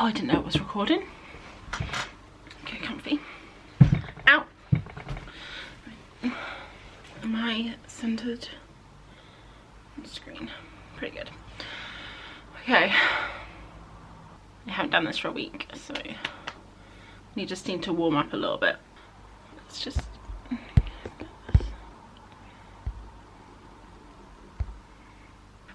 Oh, I didn't know it was recording. Okay, comfy. Ow! Am I centered on the screen? Pretty good. Okay. I haven't done this for a week, so you just need to warm up a little bit. Let's just...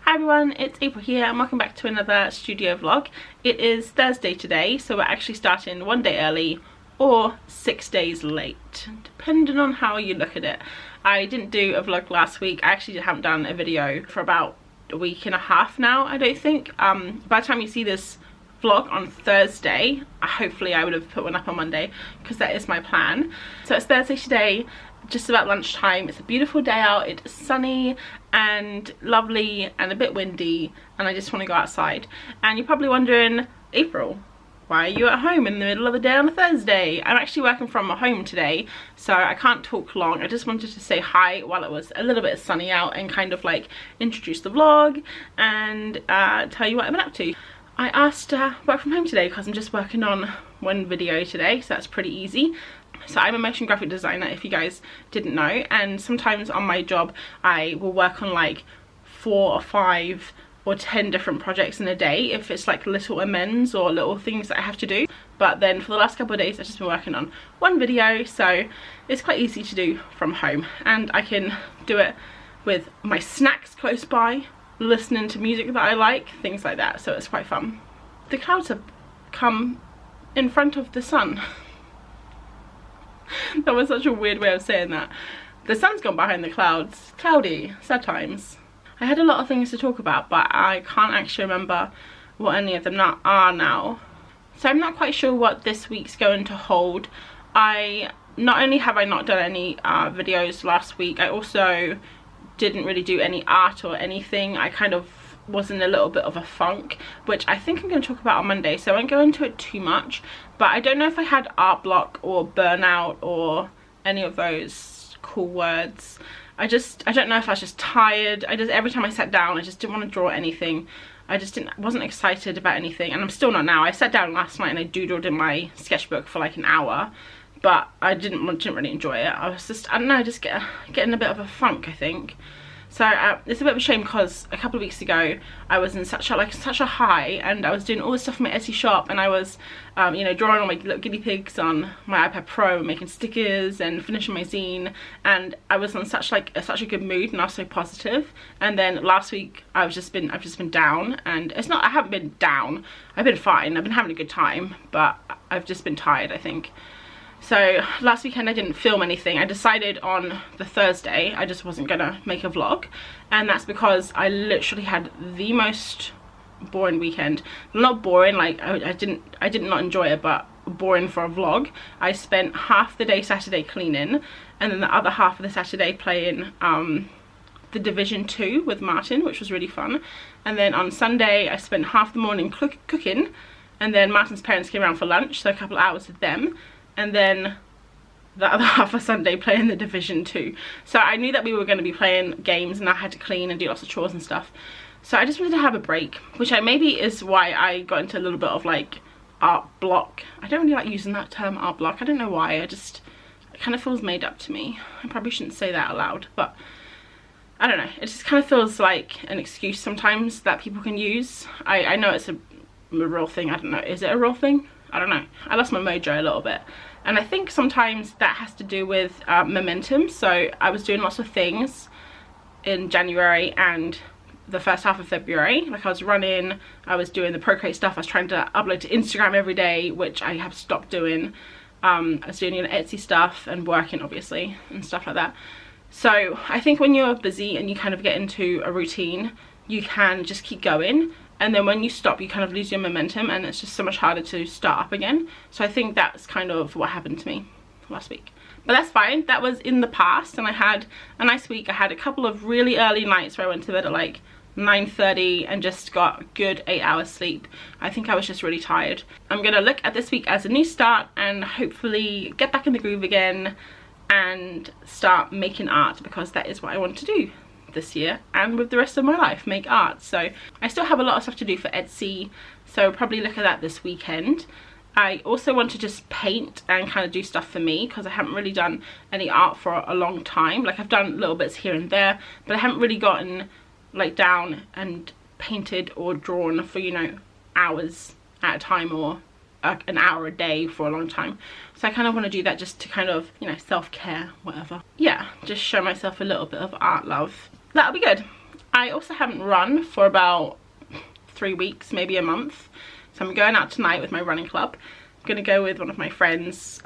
Hi everyone, it's April here and welcome back to another studio vlog. It is Thursday today, so we're actually starting one day early or 6 days late, depending on how you look at it. I didn't do a vlog last week. I actually haven't done a video for about a week and a half now, I don't think. By the time you see this vlog on Thursday, hopefully I would have put one up on Monday, because that is my plan. So it's Thursday today, just about lunchtime. It's a beautiful day out. It's sunny and lovely and a bit windy, and I just want to go outside. And you're probably wondering, April, why are you at home in the middle of the day on a Thursday? I'm actually working from home today, so I can't talk long. I just wanted to say hi while it was a little bit sunny out and kind of like introduce the vlog and tell you what I've been up to. I asked to work from home today because I'm just working on one video today, so that's pretty easy. So I'm a motion graphic designer, if you guys didn't know, and sometimes on my job I will work on like 4 or 5 or 10 different projects in a day if it's like little amends or little things that I have to do. But then for the last couple of days I've just been working on one video, so it's quite easy to do from home, and I can do it with my snacks close by, listening to music that I like, things like that, so it's quite fun. The clouds have come in front of the sun. That was such a weird way of saying that. The sun's gone behind the clouds. Cloudy, sad times. I had a lot of things to talk about, but I can't actually remember what any of them are now. So I'm not quite sure what this week's going to hold. Not only have I not done any videos last week, I also didn't really do any art or anything. I kind of was in a little bit of a funk, which I think I'm going to talk about on Monday, so I won't go into it too much. But I don't know if I had art block or burnout or any of those cool words. I don't know if I was just tired. Every time I sat down, I just didn't want to draw anything. I wasn't excited about anything, and I'm still not now. I sat down last night and I doodled in my sketchbook for like an hour, but I didn't really enjoy it. I was just, I don't know, just getting a bit of a funk, I think. So it's a bit of a shame because a couple of weeks ago I was in such a high, and I was doing all this stuff in my Etsy shop, and I was you know, drawing all my little guinea pigs on my iPad Pro, making stickers and finishing my zine, and I was on such a good mood, and I was so positive. And then last week I've just been down, and I haven't been down, I've been fine, I've been having a good time, but I've just been tired, I think. So last weekend I didn't film anything. I decided on the Thursday I just wasn't gonna make a vlog, and that's because I literally had the most boring weekend. Not boring, like I did not enjoy it, but boring for a vlog. I spent half the day Saturday cleaning, and then the other half of the Saturday playing The Division 2 with Martin, which was really fun. And then on Sunday I spent half the morning cooking, and then Martin's parents came around for lunch, so a couple of hours with them. And then the other half of Sunday playing The Division 2. So I knew that we were going to be playing games, and I had to clean and do lots of chores and stuff. So I just wanted to have a break, which maybe is why I got into a little bit of like art block. I don't really like using that term, art block. I don't know why. It kind of feels made up to me. I probably shouldn't say that out loud, but I don't know. It just kind of feels like an excuse sometimes that people can use. I know it's a real thing. I don't know. Is it a real thing? I don't know. I lost my mojo a little bit, and I think sometimes that has to do with momentum. So I was doing lots of things in January and the first half of February. Like I was running, I was doing the Procreate stuff, I was trying to upload to Instagram every day, which I have stopped doing. I was doing Etsy stuff and working obviously and stuff like that. So I think when you're busy and you kind of get into a routine, you can just keep going. And then when you stop, you kind of lose your momentum, and it's just so much harder to start up again. So I think that's kind of what happened to me last week. But that's fine. That was in the past, and I had a nice week. I had a couple of really early nights where I went to bed at like 9:30 and just got a good 8 hours sleep. I think I was just really tired. I'm gonna look at this week as a new start and hopefully get back in the groove again and start making art, because that is what I want to do this year and with the rest of my life, make art. So I still have a lot of stuff to do for Etsy, so I'll probably look at that this weekend. I also want to just paint and kind of do stuff for me, because I haven't really done any art for a long time. Like, I've done little bits here and there, but I haven't really gotten like down and painted or drawn for, you know, hours at a time, or an hour a day for a long time. So I kind of want to do that just to kind of, you know, self-care, whatever. Yeah, just show myself a little bit of art love. That'll be good. I also haven't run for about 3 weeks, maybe a month. So I'm going out tonight with my running club. I'm gonna go with one of my friends,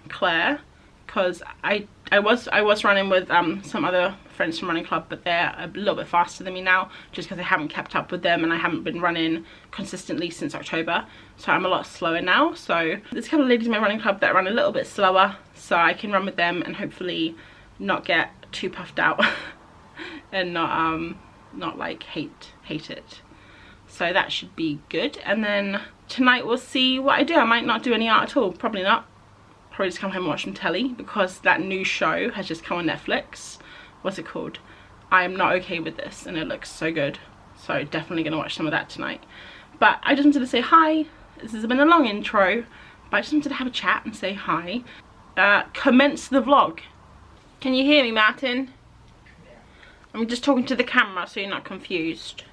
Claire, because I was running with some other friends from running club, but they're a little bit faster than me now, just because I haven't kept up with them and I haven't been running consistently since October. So I'm a lot slower now. So there's a couple of ladies in my running club that run a little bit slower, so I can run with them and hopefully not get too puffed out and not like hate it. So that should be good. And then tonight we'll see what I do. I might not do any art at all, probably not. Probably just come home and watch some telly, because that new show has just come on Netflix. What's it called? I Am Not Okay With This, and it looks so good. So definitely gonna watch some of that tonight. But I just wanted to say hi. This has been a long intro, but I just wanted to have a chat and say hi. Commence the vlog. Can you hear me, Martin? I'm just talking to the camera so you're not confused.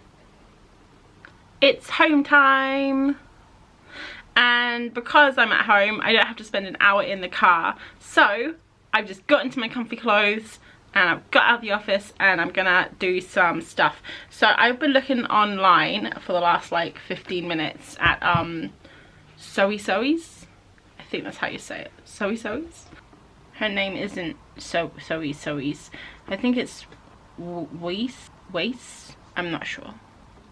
It's home time, and because I'm at home I don't have to spend an hour in the car, so I've just got into my comfy clothes and I've got out of the office and I'm gonna do some stuff. So I've been looking online for the last like 15 minutes at Soey's. I think that's how you say it. Soey's. Her name isn't Soey's. I think it's Weiss. I'm not sure.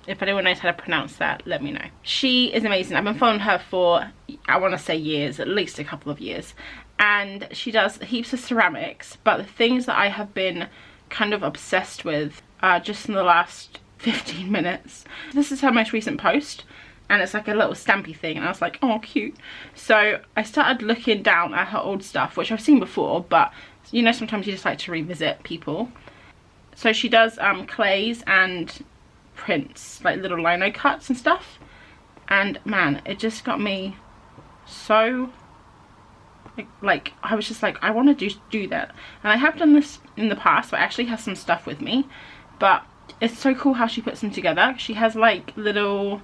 If anyone knows how to pronounce that, let me know. She is amazing. I've been following her for, I want to say years, at least a couple of years. And she does heaps of ceramics, but the things that I have been kind of obsessed with just in the last 15 minutes. This is her most recent post, and it's like a little stampy thing, and I was like, oh, cute. So I started looking down at her old stuff, which I've seen before, but you know, sometimes you just like to revisit people. So she does clays and prints, like little lino cuts and stuff, and man, it just got me so like I was just like, I want to do that. And I have done this in the past, so I actually have some stuff with me, but it's so cool how she puts them together. She has like little,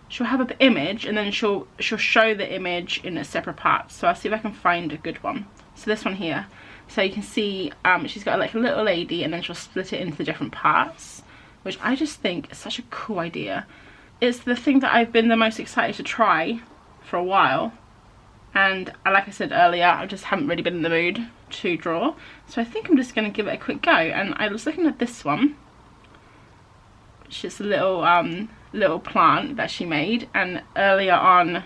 she'll have an image and then she'll show the image in a separate part. So I'll see if I can find a good one. So this one here, so you can see she's got like a little lady, and then she'll split it into different parts, which I just think is such a cool idea. It's the thing that I've been the most excited to try for a while, and like I said earlier, I just haven't really been in the mood to draw, so I think I'm just going to give it a quick go. And I was looking at this one, which is a little plant that she made, and earlier on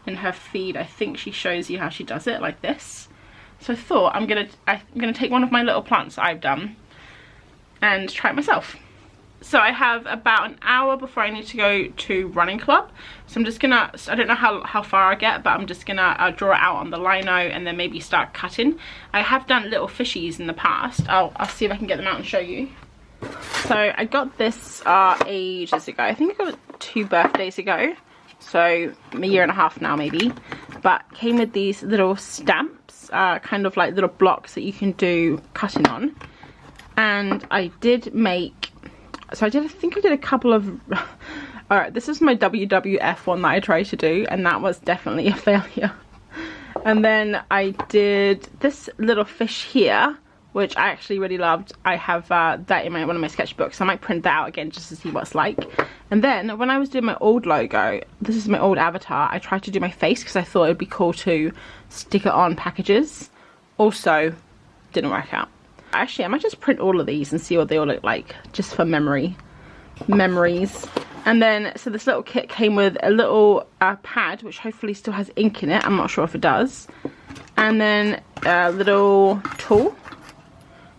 in her feed I think she shows you how she does it like this. So I thought I'm gonna take one of my little plants that I've done and try it myself. So I have about an hour before I need to go to running club, so I'm just gonna, I don't know how far I get, but I'm just gonna draw it out on the lino and then maybe start cutting. I have done little fishies in the past. I'll see if I can get them out and show you. So I got this ages ago. I think I got it 2 birthdays ago, so a year and a half now maybe, but came with these little stamps, kind of like little blocks that you can do cutting on. And I did make, so I think I did a couple of, alright, this is my WWF one that I tried to do, and that was definitely a failure. And then I did this little fish here, which I actually really loved. I have that in one of my sketchbooks. I might print that out again just to see what it's like. And then when I was doing my old logo, this is my old avatar, I tried to do my face because I thought it would be cool to stick it on packages. Also, didn't work out. Actually, I might just print all of these and see what they all look like, just for memories. And then, so this little kit came with a little pad, which hopefully still has ink in it. I'm not sure if it does. And then a little tool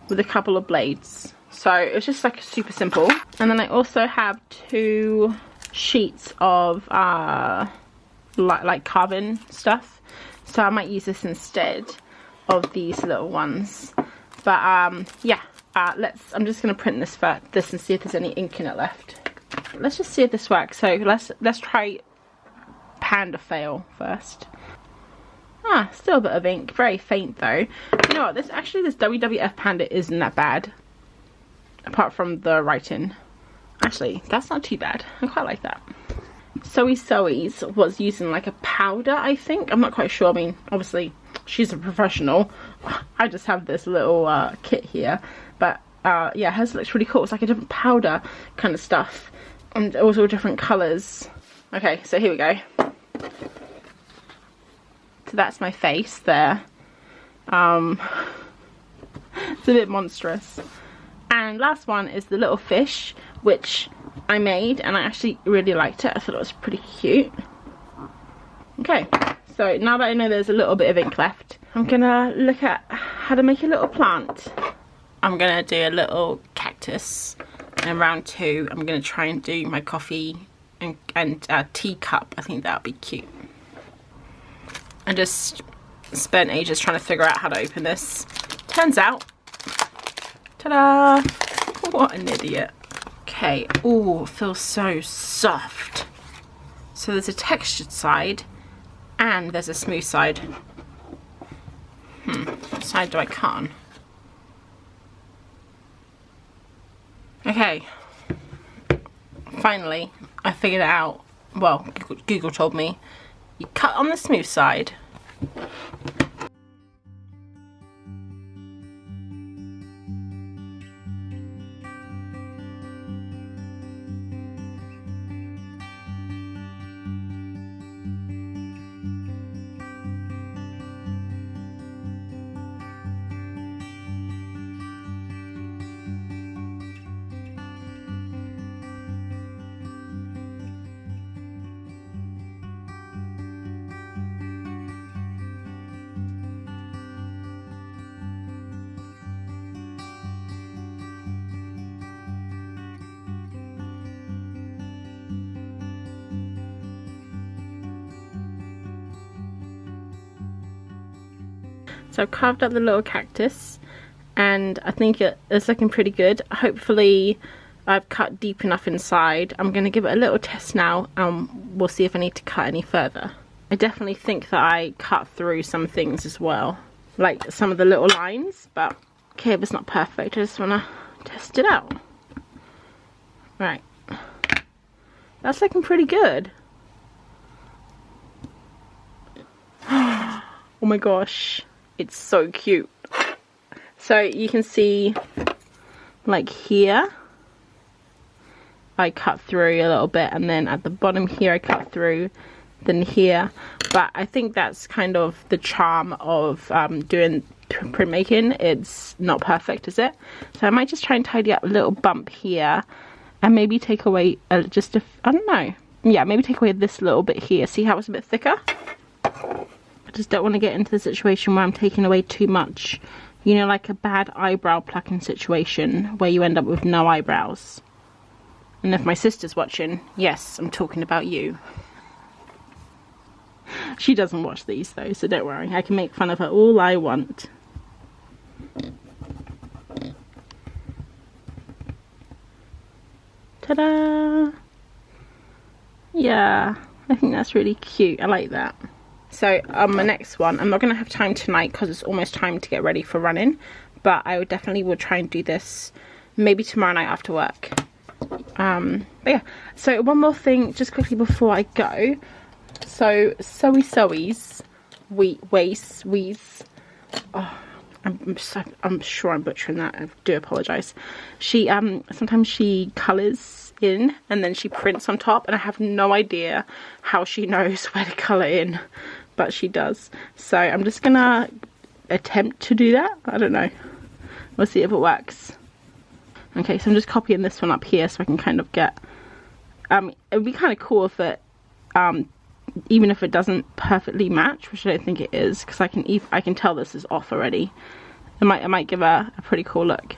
with a couple of blades. So it was just like super simple. And then I also have 2 sheets of like carving stuff. So I might use this instead of these little ones. But yeah, I'm just going to print this and see if there's any ink in it left. Let's just see if this works. So let's try Panda Fail first. Still a bit of ink, very faint though. You know what, this WWF Panda isn't that bad, apart from the writing. Actually, that's not too bad. I quite like that. Soey's was using like a powder, I think. I'm not quite sure. I mean, obviously she's a professional. I just have this little kit here, but yeah, hers looks really cool. It's like a different powder kind of stuff, and also different colors. Okay, so here we go. So that's my face there. It's a bit monstrous. And last one is the little fish, which I made, and I actually really liked it. I thought it was pretty cute. Okay, so now that I know there's a little bit of ink left, I'm gonna look at how to make a little plant. I'm gonna do a little cactus, and round 2 I'm gonna try and do my coffee and teacup. I think that'll be cute. I just spent ages trying to figure out how to open this. Turns out, ta-da! What an idiot. Okay, ooh, it feels so soft. So there's a textured side and there's a smooth side. What side do I cut on? Okay, finally I figured it out. Well, Google told me. You cut on the smooth side. So I've carved out the little cactus, and I think it's looking pretty good. Hopefully I've cut deep enough inside. I'm going to give it a little test now, and we'll see if I need to cut any further. I definitely think that I cut through some things as well, like some of the little lines, but okay, if it's not perfect, I just want to test it out. Right, that's looking pretty good. Oh my gosh. It's so cute. So you can see, like here, I cut through a little bit, and then at the bottom here I cut through, then here. But I think that's kind of the charm of doing printmaking. It's not perfect, is it? So I might just try and tidy up a little bump here, and maybe take away I don't know. Yeah, maybe take away this little bit here. See how it's a bit thicker? I just don't want to get into the situation where I'm taking away too much. You know, like a bad eyebrow plucking situation where you end up with no eyebrows. And if my sister's watching, yes, I'm talking about you. She doesn't watch these though, so don't worry. I can make fun of her all I want. Ta-da! Yeah, I think that's really cute. I like that. So my next one, I'm not going to have time tonight because it's almost time to get ready for running, but I would definitely try and do this maybe tomorrow night after work. But yeah, so one more thing just quickly before I go. So Soey's oh, I'm sure I'm butchering that. I do apologize. She sometimes she colors in and then she prints on top, and I have no idea how she knows where to color in, but she does. So I'm just gonna attempt to do that. I don't know, we'll see if it works. Okay, so I'm just copying this one up here so I can kind of get it would be kind of cool if it even if it doesn't perfectly match, which I don't think it is, because I can tell this is off already. It might give a pretty cool look.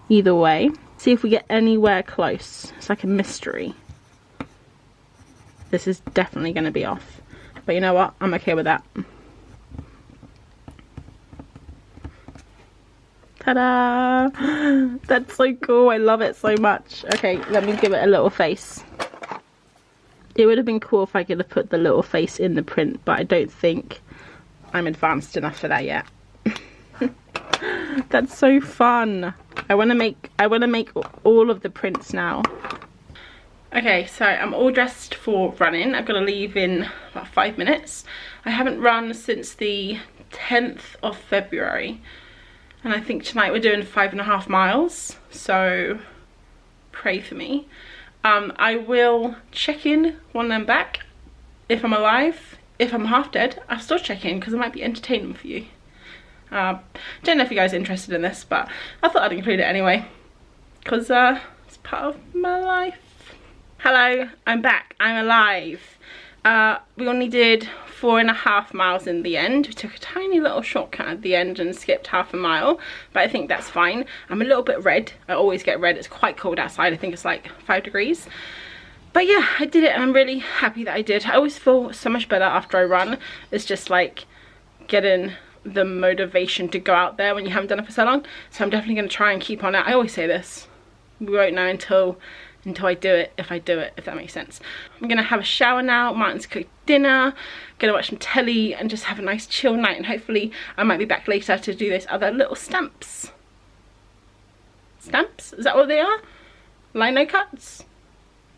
Either way, see if we get anywhere close. It's like a mystery. This is definitely going to be off, but you know what? I'm okay with that. Ta-da! That's so cool. I love it so much. Okay, let me give it a little face. It would have been cool if I could have put the little face in the print, but I don't think I'm advanced enough for that yet. That's so fun. I want to make all of the prints now. Okay, so I'm all dressed for running. I've got to leave in about 5 minutes. I haven't run since the 10th of February. And I think tonight we're doing 5.5 miles. So pray for me. I will check in when I'm back. If I'm alive, if I'm half dead, I'll still check in because it might be entertaining for you. Don't know if you guys are interested in this, but I thought I'd include it anyway. Because it's part of my life. Hello, I'm back. I'm alive. We only did 4.5 miles in the end. We took a tiny little shortcut at the end and skipped half a mile, but I think that's fine. I'm a little bit red. I always get red. It's quite cold outside. I think it's like 5 degrees. But yeah, I did it and I'm really happy that I did. I always feel so much better after I run. It's just like getting the motivation to go out there when you haven't done it for so long. So I'm definitely going to try and keep on it. I always say this. We won't know until I do it, if that makes sense. I'm gonna have a shower now. Martin's cooked dinner, gonna watch some telly and just have a nice chill night, and hopefully I might be back later to do those other little stamps. Stamps? Is that what they are? Lino cuts?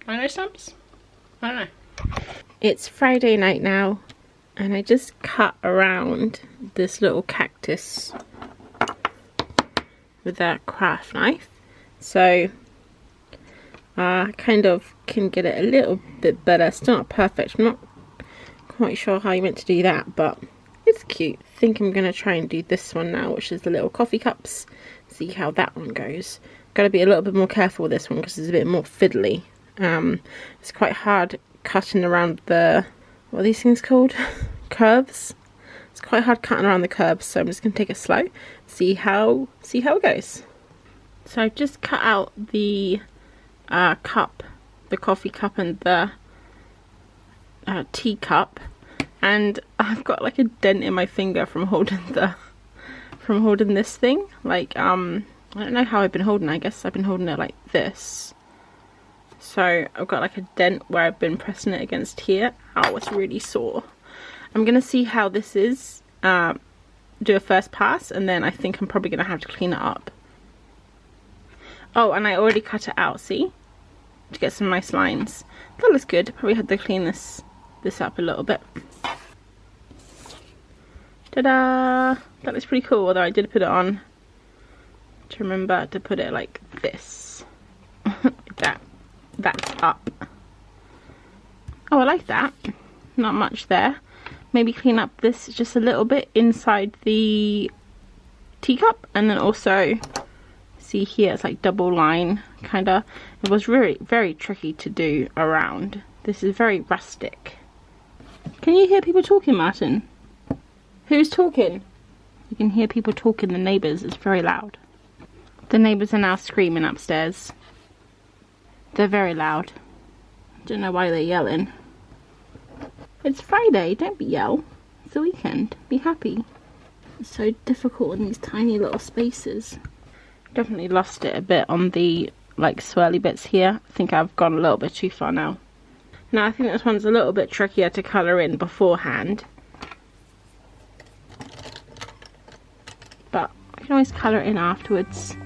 Lino stamps? I don't know. It's Friday night now and I just cut around this little cactus with that craft knife. So I kind of can get it a little bit better. Still not perfect. I'm not quite sure how you meant to do that, but it's cute. I think I'm going to try and do this one now, which is the little coffee cups. See how that one goes. Got to be a little bit more careful with this one because it's a bit more fiddly. It's quite hard cutting around the, what are these things called? Curves. It's quite hard cutting around the curves, so I'm just going to take it slow. See how it goes. So I've just cut out the cup, the coffee cup and the tea cup, and I've got like a dent in my finger from holding this thing. Like I don't know how I've been holding it. I guess I've been holding it like this. So I've got like a dent where I've been pressing it against here. Oh, it's really sore. I'm gonna see how this is, do a first pass, and then I think I'm probably gonna have to clean it up. Oh, and I already cut it out, see? To get some nice lines. That looks good. Probably had to clean this up a little bit. Ta-da! That looks pretty cool, although I did put it on to remember to put it like this. Like that. That's up. Oh, I like that. Not much there. Maybe clean up this just a little bit inside the teacup, and then also see here it's like double line kind of. It was very, very tricky to do around. This is very rustic. Can you hear people talking, Martin? Who's talking? You can hear people talking, the neighbours. It's very loud. The neighbours are now screaming upstairs. They're very loud. Don't know why they're yelling. It's Friday, don't yell. It's the weekend. Be happy. It's so difficult in these tiny little spaces. Definitely lost it a bit on the like swirly bits here. I think I've gone a little bit too far now. Now I think this one's a little bit trickier to colour in beforehand. But I can always colour it in afterwards.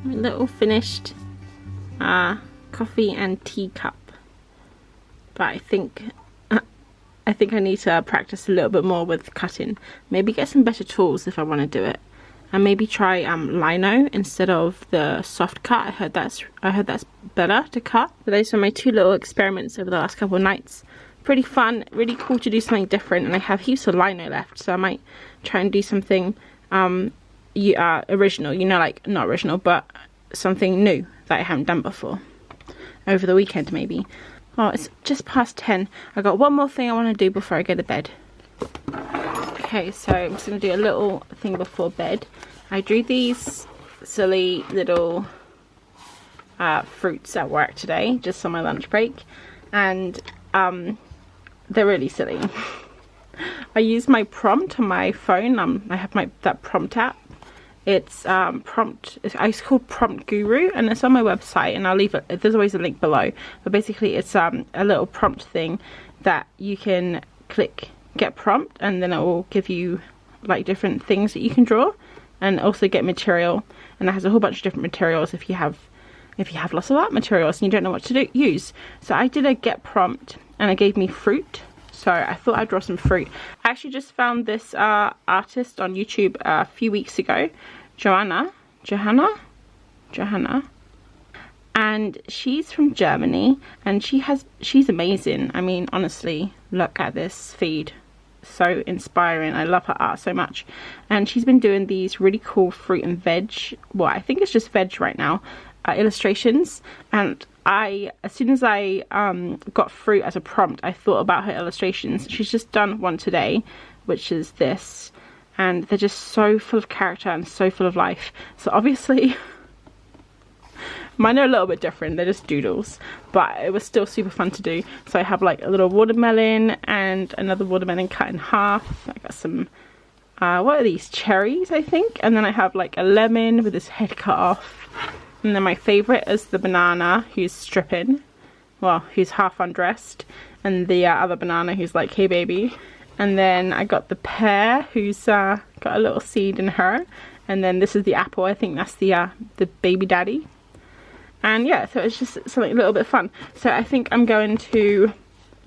My little finished coffee and tea cup. But I think I need to practice a little bit more with cutting. Maybe get some better tools if I want to do it, and maybe try lino instead of the soft cut. I heard that's better to cut. So those are my two little experiments over the last couple of nights. Pretty fun, really cool to do something different, and I have heaps of lino left, so I might try and do something original. You know, like not original, but something new that I haven't done before over the weekend maybe. Oh, it's just past 10. I got one more thing I want to do before I go to bed. Okay, so I'm just going to do a little thing before bed. I drew these silly little fruits at work today, just on my lunch break. and they're really silly. I use my prompt on my phone. I have that prompt app. It's called Prompt Guru, and it's on my website, and I'll leave it, there's always a link below. But basically it's a little prompt thing that you can click get prompt, and then it will give you like different things that you can draw, and also get material. And it has a whole bunch of different materials if you have lots of art materials and you don't know what to use. So I did a get prompt, and it gave me fruit. So I thought I'd draw some fruit. I actually just found this artist on YouTube a few weeks ago, Johanna, and she's from Germany, and she's amazing. I mean, honestly, look at this feed. So inspiring. I love her art so much. And she's been doing these really cool fruit and veg, well, I think it's just veg right now, illustrations. And as soon as I got fruit as a prompt, I thought about her illustrations. She's just done one today, which is this, and they're just so full of character and so full of life. So obviously mine are a little bit different, they're just doodles, but it was still super fun to do. So I have like a little watermelon and another watermelon cut in half. I got some what are these, cherries I think, and then I have like a lemon with his head cut off. And then my favourite is the banana who's stripping, well, who's half undressed, and the other banana who's like, hey baby. And then I got the pear who's got a little seed in her, and then this is the apple, I think that's the baby daddy. And yeah, so it's just something a little bit fun. So I think I'm going to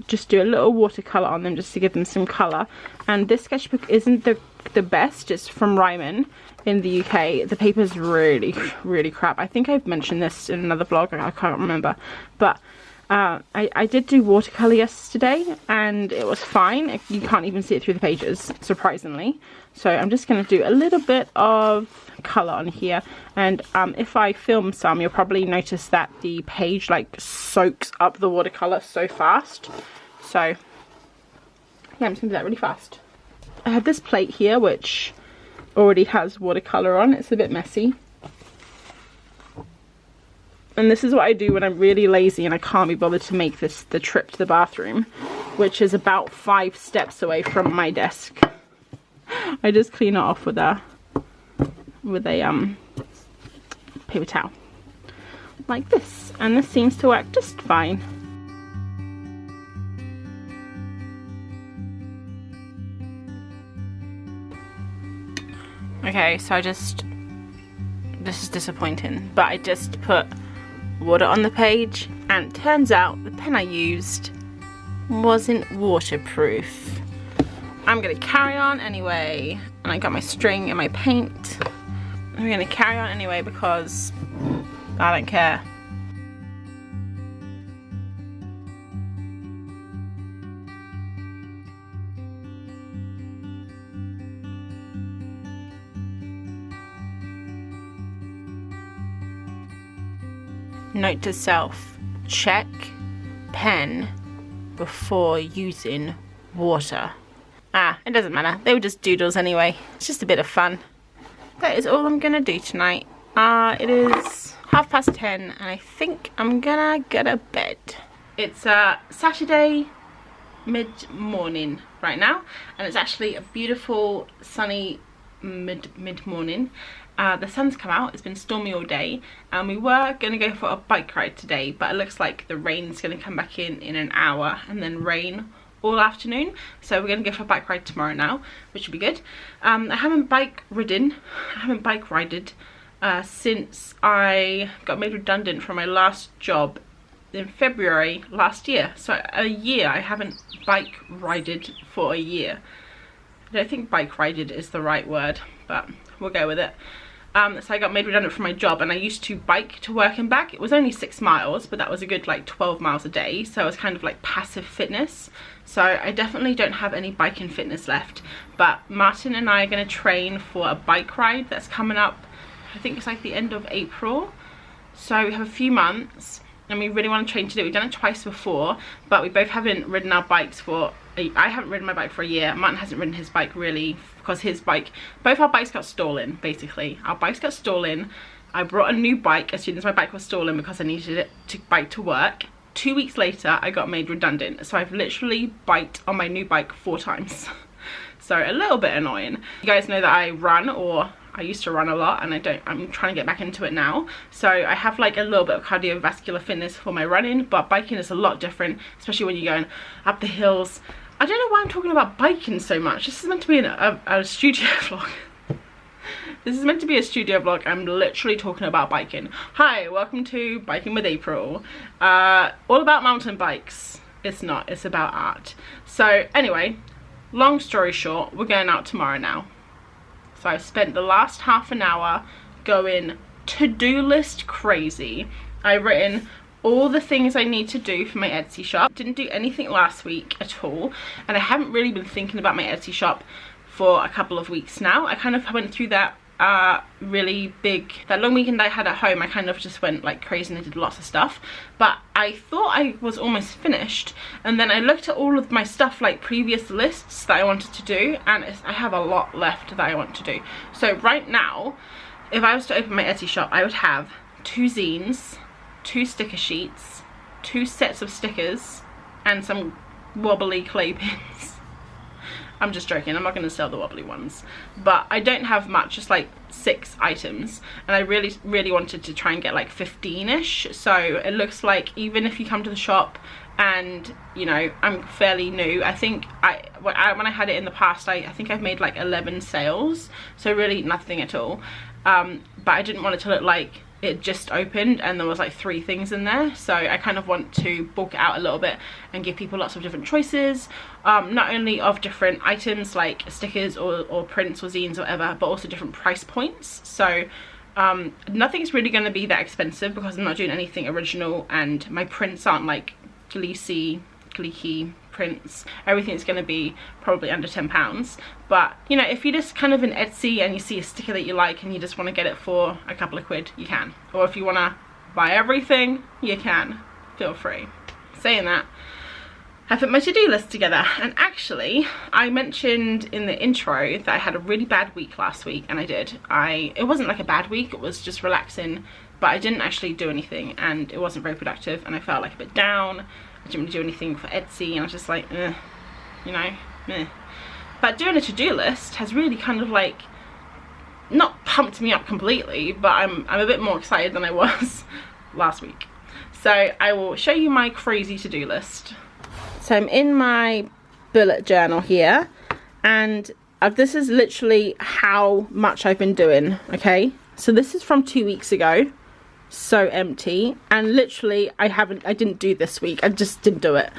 just do a little watercolour on them just to give them some colour. And this sketchbook isn't the best, it's from Ryman in the UK. The paper's really, really crap. I think I've mentioned this in another vlog, I can't remember. But I did do watercolour yesterday, and it was fine. You can't even see it through the pages, surprisingly. So I'm just going to do a little bit of colour on here. And if I film some, you'll probably notice that the page like soaks up the watercolour so fast. So yeah, I'm just going to do that really fast. I have this plate here which already has watercolour on. It's a bit messy. And this is what I do when I'm really lazy and I can't be bothered to make the trip to the bathroom, which is about 5 steps away from my desk. I just clean it off with a paper towel like this, and this seems to work just fine. Okay, so this is disappointing, but I just put water on the page, and it turns out the pen I used wasn't waterproof. I'm gonna carry on anyway, and I got my string and my paint. I'm gonna carry on anyway because I don't care. Note to self, check pen before using water. It doesn't matter, they were just doodles anyway. It's just a bit of fun. That is all I'm gonna do tonight. It is 10:30 and I think I'm gonna go to bed. It's Saturday mid-morning right now, and it's actually a beautiful sunny mid-morning. The sun's come out, it's been stormy all day, and we were going to go for a bike ride today, but it looks like the rain's going to come back in an hour and then rain all afternoon. So we're going to go for a bike ride tomorrow now, which will be good. I haven't bike ridden since I got made redundant from my last job in February last year. So a year, I haven't bike ridden for a year. I don't think bike ridden is the right word, but we'll go with it. So I got made redundant from my job, and I used to bike to work and back. It was only 6 miles, but that was a good like 12 miles a day, so it was kind of like passive fitness. So I definitely don't have any biking fitness left, but Martin and I are going to train for a bike ride that's coming up. I think it's like the end of April, so we have a few months and we really want to train to do it. We've done it twice before, but we both haven't ridden our bikes for I haven't ridden my bike for a year. Martin hasn't ridden his bike really, because both our bikes got stolen, basically. Our bikes got stolen. I brought a new bike as soon as my bike was stolen because I needed it to bike to work. 2 weeks later I got made redundant, so I've literally biked on my new bike 4 times. So a little bit annoying. You guys know that I run, or I used to run a lot, and I'm trying to get back into it now. So I have like a little bit of cardiovascular fitness for my running, but biking is a lot different, especially when you're going up the hills. I don't know why I'm talking about biking so much. This is meant to be a studio vlog. This is meant to be a studio vlog. I'm literally talking about biking. Hi, welcome to Biking with April. All about mountain bikes. It's not, it's about art. So anyway, long story short, we're going out tomorrow now. So I spent the last half an hour going to-do list crazy. I've written all the things I need to do for my Etsy shop. Didn't do anything last week at all, and I haven't really been thinking about my Etsy shop for a couple of weeks now. I kind of went through that that long weekend I had at home. I kind of just went like crazy and I did lots of stuff, but I thought I was almost finished, and then I looked at all of my stuff, like previous lists that I wanted to do, and I have a lot left that I want to do. So right now, if I was to open my Etsy shop, I would have 2 zines, 2 sticker sheets, 2 sets of stickers, and some wobbly clay pins. I'm just joking, I'm not going to sell the wobbly ones, but I don't have much, just like 6 items, and I really wanted to try and get like 15ish. So it looks like even if you come to the shop and, you know, I'm fairly new, I think when I had it in the past, I think I've made like 11 sales, so really nothing at all. But I didn't want it to look like it just opened and there was like 3 things in there, so I kind of want to bulk it out a little bit and give people lots of different choices, not only of different items like stickers or prints or zines or whatever, but also different price points. So nothing's really going to be that expensive because I'm not doing anything original, and my prints aren't like gleeky prints. Everything's going to be probably under £10. But you know, if you're just kind of in Etsy and you see a sticker that you like and you just want to get it for a couple of quid, you can. Or if you want to buy everything, you can. Feel free. Saying that, I put my to-do list together, and actually I mentioned in the intro that I had a really bad week last week, and I did. It wasn't like a bad week, it was just relaxing, but I didn't actually do anything and it wasn't very productive, and I felt like a bit down. I didn't really do anything for Etsy, and I was just like, you know, meh. But doing a to-do list has really kind of like, not pumped me up completely, but I'm a bit more excited than I was last week. So I will show you my crazy to-do list. So I'm in my bullet journal here, and this is literally how much I've been doing, okay? So this is from 2 weeks ago. So empty, and literally I didn't do this week. I just didn't do it.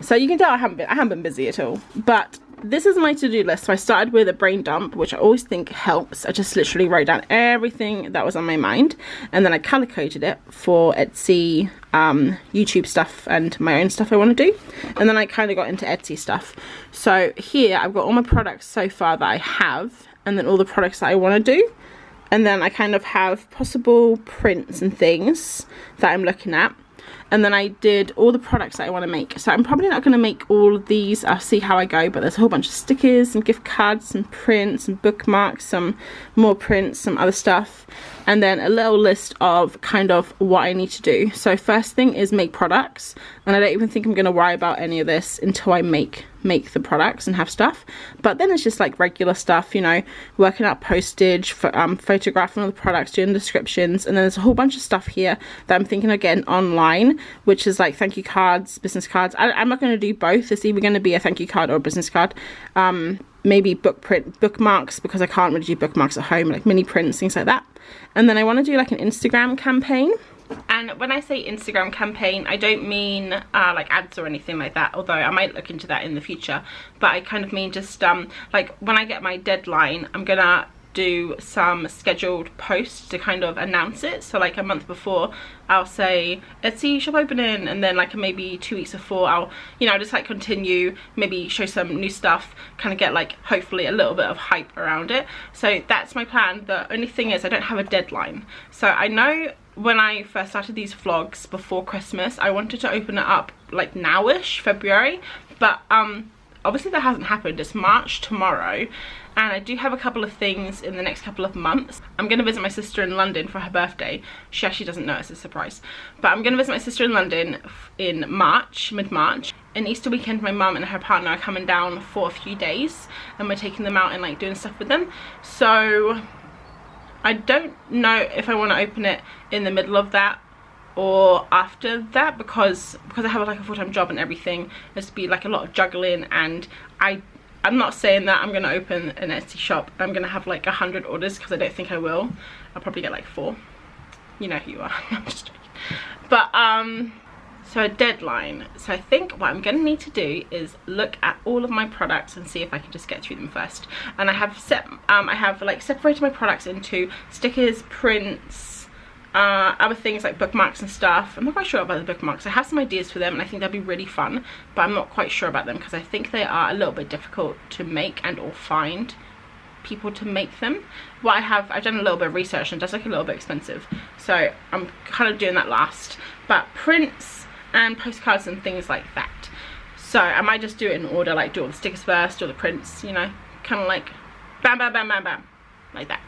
So you can tell I haven't been busy at all. But this is my to-do list. So I started with a brain dump, which I always think helps. I just literally wrote down everything that was on my mind, and then I color coded it for Etsy, YouTube stuff, and my own stuff I want to do. And then I kind of got into Etsy stuff. So here I've got all my products so far that I have, and then all the products that I want to do. And then I kind of have possible prints and things that I'm looking at. And then I did all the products that I want to make. So I'm probably not going to make all of these. I'll see how I go. But there's a whole bunch of stickers and gift cards, some prints and bookmarks, some more prints, some other stuff. And then a little list of kind of what I need to do. So first thing is make products. And I don't even think I'm going to worry about any of this until I make the products and have stuff. But then it's just like regular stuff, you know, working out postage, for photographing all the products, doing descriptions. And then there's a whole bunch of stuff here that I'm thinking of getting online, which is like thank you cards, business cards. I'm not going to do both. It's either going to be a thank you card or a business card. Maybe bookmarks, because I can't really do bookmarks at home, like mini prints, things like that. And then I want to do like an Instagram campaign. And when I say Instagram campaign, I don't mean like ads or anything like that, although I might look into that in the future. But I kind of mean just like when I get my deadline, I'm gonna do some scheduled posts to kind of announce it. So like a month before, I'll say Etsy shop opening, and then like maybe 2 weeks before, I'll, you know, just like continue, maybe show some new stuff, kind of get like hopefully a little bit of hype around it. So that's my plan. The only thing is I don't have a deadline. So I know when I first started these vlogs before Christmas, I wanted to open it up like nowish, February, but obviously that hasn't happened. It's March tomorrow, and I do have a couple of things in the next couple of months. I'm going to visit my sister in London for her birthday. She actually doesn't know, it's a surprise. But I'm going to visit my sister in London in March, mid-March. And Easter weekend, my mum and her partner are coming down for a few days, and we're taking them out and like doing stuff with them. So I don't know if I want to open it in the middle of that or after that, because I have like a full-time job and everything. There's to be like a lot of juggling, and I'm not saying that I'm going to open an Etsy shop. I'm going to have like 100 orders, because I don't think I will. I'll probably get like 4. You know who you are. I'm just joking. But so a deadline. So I think what I'm going to need to do is look at all of my products and see if I can just get through them first. And I have separated my products into stickers, prints, other things like bookmarks and stuff. I'm not quite sure about the bookmarks. I have some ideas for them, and I think they'll be really fun, but I'm not quite sure about them because I think they are a little bit difficult to make and or find people to make them. I've done a little bit of research, and that's like a little bit expensive, so I'm kind of doing that last. But prints and postcards and things like that, so I might just do it in order, like do all the stickers first, do all the prints, you know, kind of like bam bam bam bam bam, like that.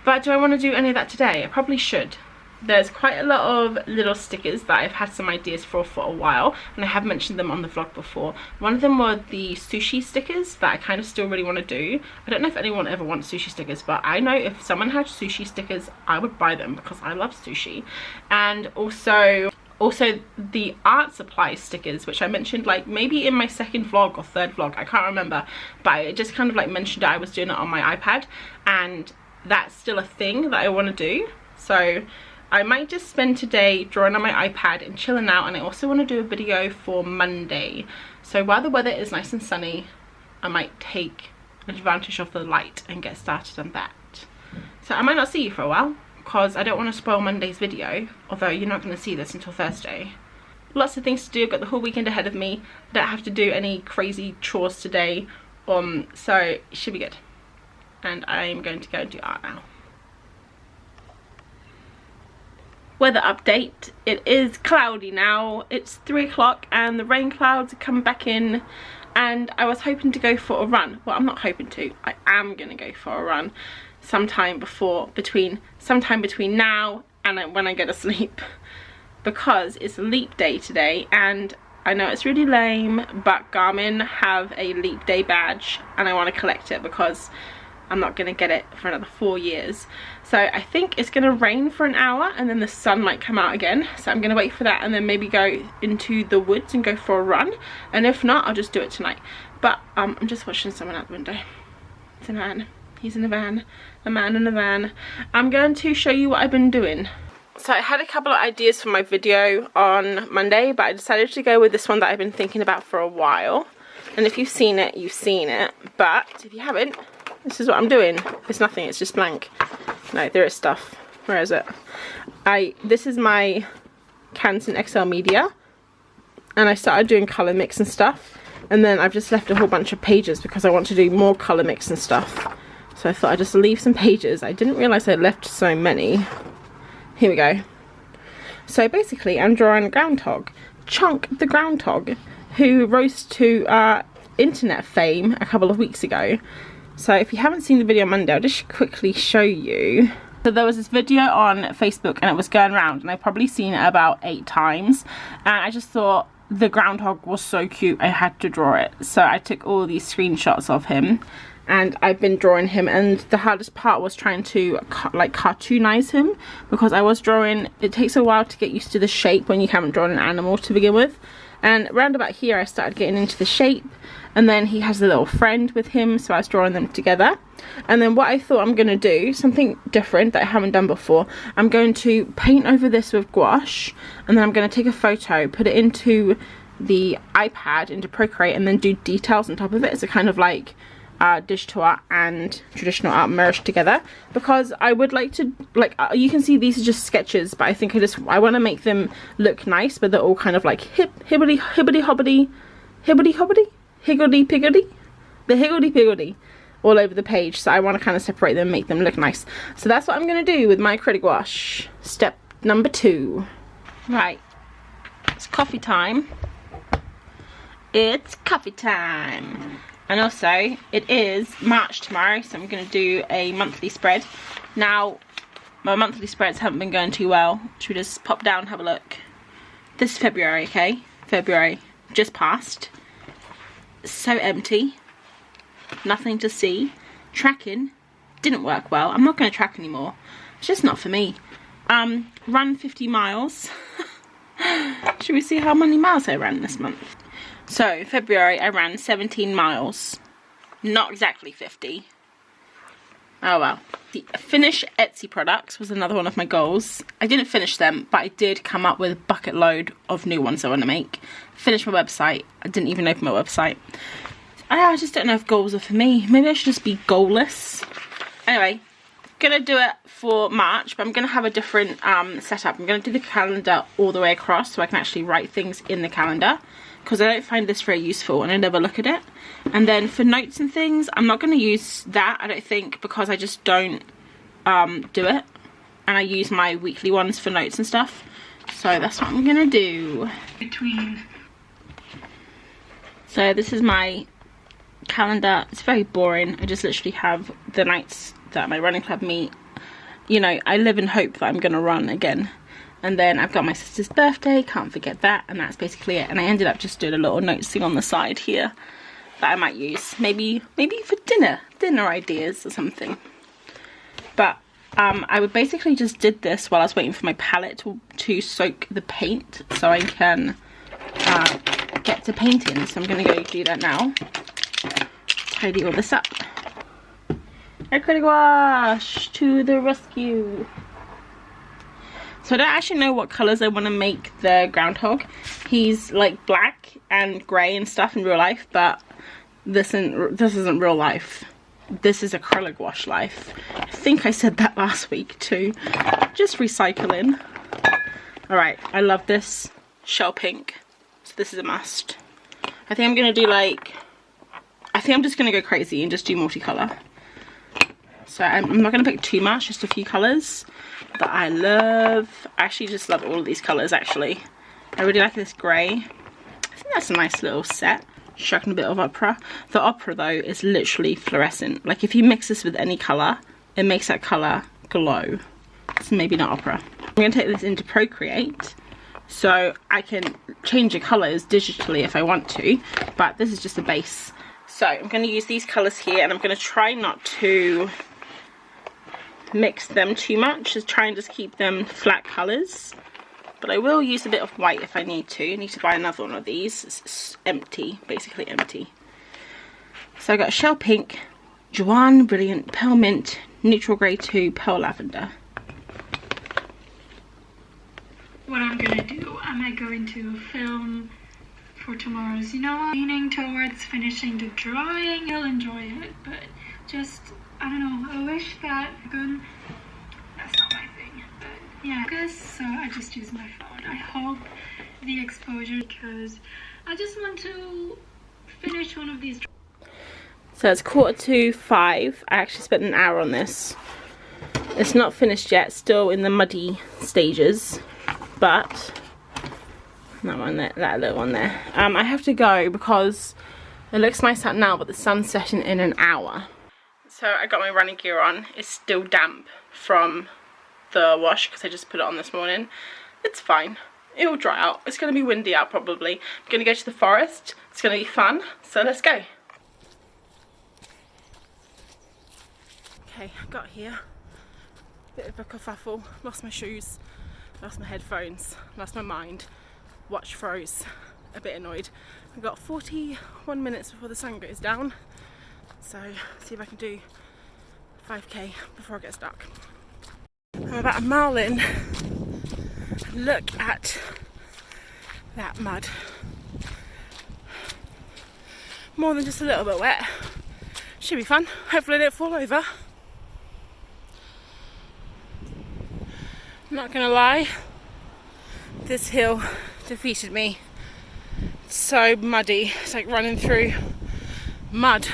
But do I want to do any of that today? I probably should. There's quite a lot of little stickers that I've had some ideas for a while, and I have mentioned them on the vlog before. One of them were the sushi stickers that I kind of still really want to do. I don't know if anyone ever wants sushi stickers, but I know if someone had sushi stickers, I would buy them because I love sushi. And also the art supply stickers, which I mentioned like maybe in my second vlog or third vlog, I can't remember, but I just kind of like mentioned I was doing it on my iPad, and that's still a thing that I want to do. So I might just spend today drawing on my iPad and chilling out, and I also want to do a video for Monday. So while the weather is nice and sunny, I might take advantage of the light and get started on that. So I might not see you for a while, because I don't want to spoil Monday's video, although you're not going to see this until Thursday. Lots of things to do. I've got the whole weekend ahead of me. I don't have to do any crazy chores today, so it should be good. And I'm going to go and do art now. Weather update. It is cloudy now. It's 3 o'clock and the rain clouds are coming back in, and I was hoping to go for a run. Well, I'm not hoping to. I am going to go for a run sometime between now and when I go to sleep, because it's a leap day today, and I know it's really lame, but Garmin have a leap day badge and I want to collect it because I'm not going to get it for another 4 years. So I think it's going to rain for an hour and then the sun might come out again. So I'm going to wait for that and then maybe go into the woods and go for a run. And if not, I'll just do it tonight. But I'm just watching someone out the window. It's a man. He's in a van. A man in a van. I'm going to show you what I've been doing. So I had a couple of ideas for my video on Monday, but I decided to go with this one that I've been thinking about for a while. And if you've seen it, you've seen it. But if you haven't, this is what I'm doing. It's nothing, it's just blank. No, there is stuff. Where is it? This is my Canson XL Media, and I started doing colour mix and stuff, and then I've just left a whole bunch of pages because I want to do more colour mix and stuff. So I thought I'd just leave some pages. I didn't realise I left so many. Here we go. So basically I'm drawing Groundhog. Chunk the Groundhog, who rose to internet fame a couple of weeks ago. So if you haven't seen the video on Monday, I'll just quickly show you. So there was this video on Facebook and it was going around, and I've probably seen it about 8 times. And I just thought the groundhog was so cute, I had to draw it. So I took all these screenshots of him and I've been drawing him, and the hardest part was trying to like cartoonize him, because I was drawing, it takes a while to get used to the shape when you haven't drawn an animal to begin with. And around about here I started getting into the shape, and then he has a little friend with him, so I was drawing them together. And then what I thought I'm going to do, something different that I haven't done before, I'm going to paint over this with gouache, and then I'm going to take a photo, put it into the iPad, into Procreate, and then do details on top of it. So kind of like digital art and traditional art merged together, because I would like to, like, you can see these are just sketches, but I think I want to make them look nice, but they're all kind of like hibbity hobbity, higgledy piggledy, the higgledy piggledy all over the page. So I want to kind of separate them, make them look nice. So that's what I'm going to do with my acrylic gouache. Step number 2. Right, it's coffee time. it's coffee time. And also, it is March tomorrow, so I'm going to do a monthly spread. Now, my monthly spreads haven't been going too well. Should we just pop down and have a look? This is February, okay? February just passed. So empty. Nothing to see. Tracking didn't work well. I'm not going to track anymore. It's just not for me. Run 50 miles. Should we see how many miles I ran this month? So, in February, I ran 17 miles. Not exactly 50. Oh well. Finish Etsy products was another one of my goals. I didn't finish them, but I did come up with a bucket load of new ones I want to make. Finish my website. I didn't even open my website. I just don't know if goals are for me. Maybe I should just be goalless. Anyway, gonna do it for March, but I'm gonna have a different setup. I'm gonna do the calendar all the way across so I can actually write things in the calendar, because I don't find this very useful and I never look at it. And then for notes and things, I'm not gonna use that, I don't think, because I just don't do it, and I use my weekly ones for notes and stuff. So that's what I'm gonna do. So this is my calendar. It's very boring. I just literally have the nights that my running club meet. You know, I live in hope that I'm gonna run again. And then I've got my sister's birthday, can't forget that, and that's basically it. And I ended up just doing a little notes thing on the side here that I might use. Maybe for dinner ideas or something. But I would basically just did this while I was waiting for my palette to soak the paint so I can get to painting. So I'm gonna go do that now. Tidy all this up. Acrylic wash to the rescue. So I don't actually know what colours I want to make the groundhog. He's like black and grey and stuff in real life, but this isn't real life. This is acrylic wash life. I think I said that last week too. Just recycling. Alright, I love this shell pink. So this is a must. I think I'm going to do like... I think I'm just going to go crazy and just do multicolour. So I'm not going to pick too much, just a few colours that I love. I actually just love all of these colours actually. I really like this grey. I think that's a nice little set. Chucking a bit of opera. The opera though is literally fluorescent. Like if you mix this with any colour, it makes that colour glow. So maybe not opera. I'm going to take this into Procreate so I can change the colours digitally if I want to, but this is just a base. So I'm going to use these colours here, and I'm going to try not to mix them too much. Just try and just keep them flat colours. But I will use a bit of white if I need to. I need to buy another one of these. It's empty, basically empty. So I got shell pink, Joanne Brilliant, Pearl Mint, Neutral Grey 2, Pearl Lavender. What I'm gonna do, I'm going to film for tomorrow's, you know, I'm leaning towards finishing the drawing. You'll enjoy it, but just, I don't know, I wish that that's not my thing, but yeah, so I just use my phone. I hope the exposure, because I just want to finish one of these. So it's 5:15. I actually spent an hour on this. It's not finished yet, still in the muddy stages, but that one there, that little one there. I have to go because it looks nice out now, but the sun's setting in an hour. So I got my running gear on. It's still damp from the wash because I just put it on this morning. It's fine. It will dry out. It's going to be windy out probably. I'm going to go to the forest. It's going to be fun. So let's go. Okay, I got here. Bit of a kerfuffle. Lost my shoes. Lost my headphones. Lost my mind. Watch froze. A bit annoyed. I've got 41 minutes before the sun goes down. So, see if I can do 5k before it gets dark. I'm about a mile in. Look at that mud. More than just a little bit wet. Should be fun. Hopefully I don't fall over. I'm not gonna lie, this hill defeated me. It's so muddy. It's like running through mud.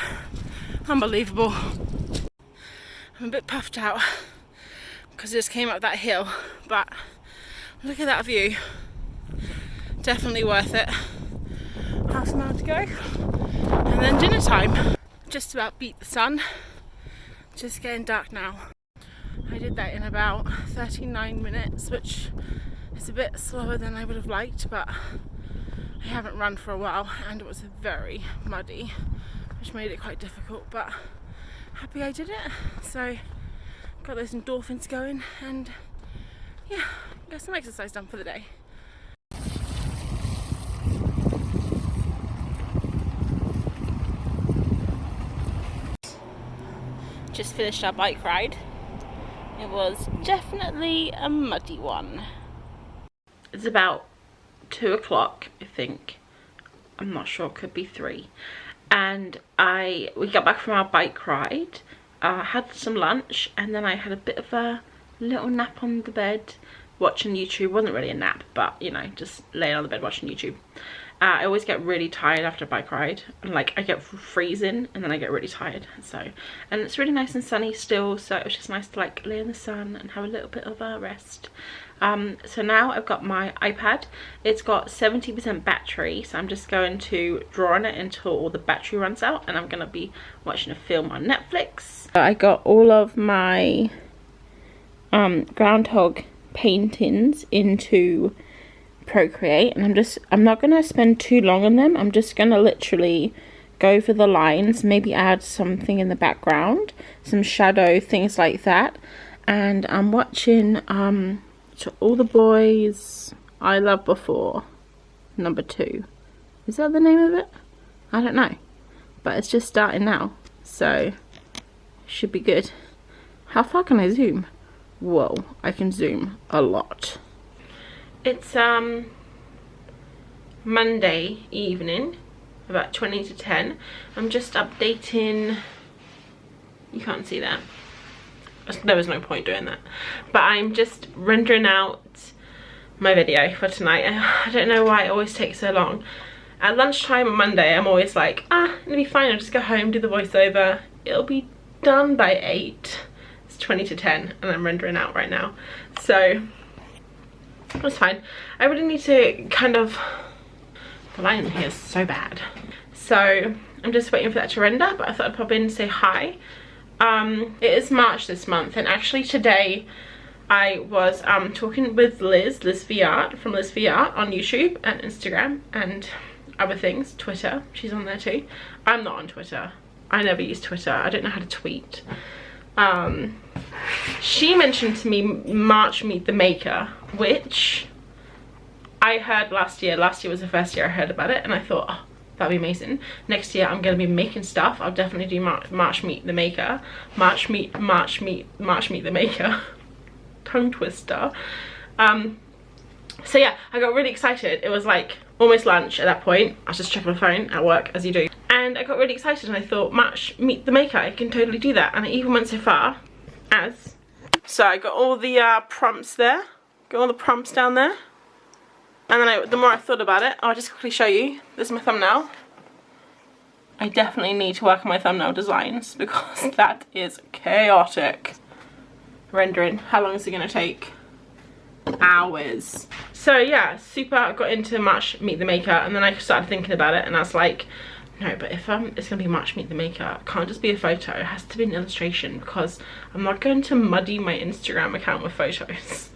Unbelievable. I'm a bit puffed out because I just came up that hill, but look at that view. Definitely worth it. half a mile to go, and then dinner time. Just about beat the sun, just getting dark now. I did that in about 39 minutes, which is a bit slower than I would have liked, but I haven't run for a while and it was very muddy, which made it quite difficult, but happy I did it. So got those endorphins going, and yeah, got some exercise done for the day. Just finished our bike ride. It was definitely a muddy one. It's about 2 o'clock, I think. I'm not sure, could be 3. And we got back from our bike ride, had some lunch, and then I had a bit of a little nap on the bed watching YouTube. Wasn't really a nap, but you know, just laying on the bed watching YouTube. I always get really tired after a bike ride, and like I get freezing and then I get really tired. So, and it's really nice and sunny still, so it was just nice to like lay in the sun and have a little bit of a rest. So now I've got my iPad. It's got 70% battery, so I'm just going to draw on it until all the battery runs out, and I'm gonna be watching a film on Netflix. I got all of my groundhog paintings into Procreate, and I'm not gonna spend too long on them. I'm just gonna literally go for the lines, maybe add something in the background, some shadow, things like that. And I'm watching To All the Boys I Loved Before, #2. Is that the name of it? I don't know, but it's just starting now, so should be good. How far can I zoom? Whoa, I can zoom a lot. It's Monday evening, about 20 to 10. I'm just updating. You can't see that. There was no point doing that. But I'm just rendering out my video for tonight. I don't know why it always takes so long. At lunchtime on Monday, I'm always like, it'll be fine. I'll just go home, do the voiceover. It'll be done by 8. It's 20 to 10 and I'm rendering out right now. So that's fine. I really need to kind of, the lighting here is so bad. So I'm just waiting for that to render, but I thought I'd pop in and say hi. It is March this month, and actually today I was talking with Liz VR from Liz VR on YouTube and Instagram and other things, Twitter, she's on there too. I'm not on Twitter. I never use Twitter. I don't know how to tweet. She mentioned to me March Meet the Maker, which I heard last year. Last year was the first year I heard about it, and I thought, oh, that'd be amazing. Next year I'm going to be making stuff. I'll definitely do March Meet the Maker. March Meet the Maker. Tongue twister. So yeah, I got really excited. It was like almost lunch at that point. I was just checking my phone at work, as you do. And I got really excited and I thought, March Meet the Maker, I can totally do that. And I even went so far as, so I got all the prompts there. Got all the prompts down there. And then the more I thought about it, I'll just quickly show you. This is my thumbnail. I definitely need to work on my thumbnail designs because that is chaotic. Rendering, how long is it going to take? Hours. So yeah, super got into March Meet the Maker, and then I started thinking about it and I was like, no, but if it's going to be March Meet the Maker, it can't just be a photo, it has to be an illustration, because I'm not going to muddy my Instagram account with photos.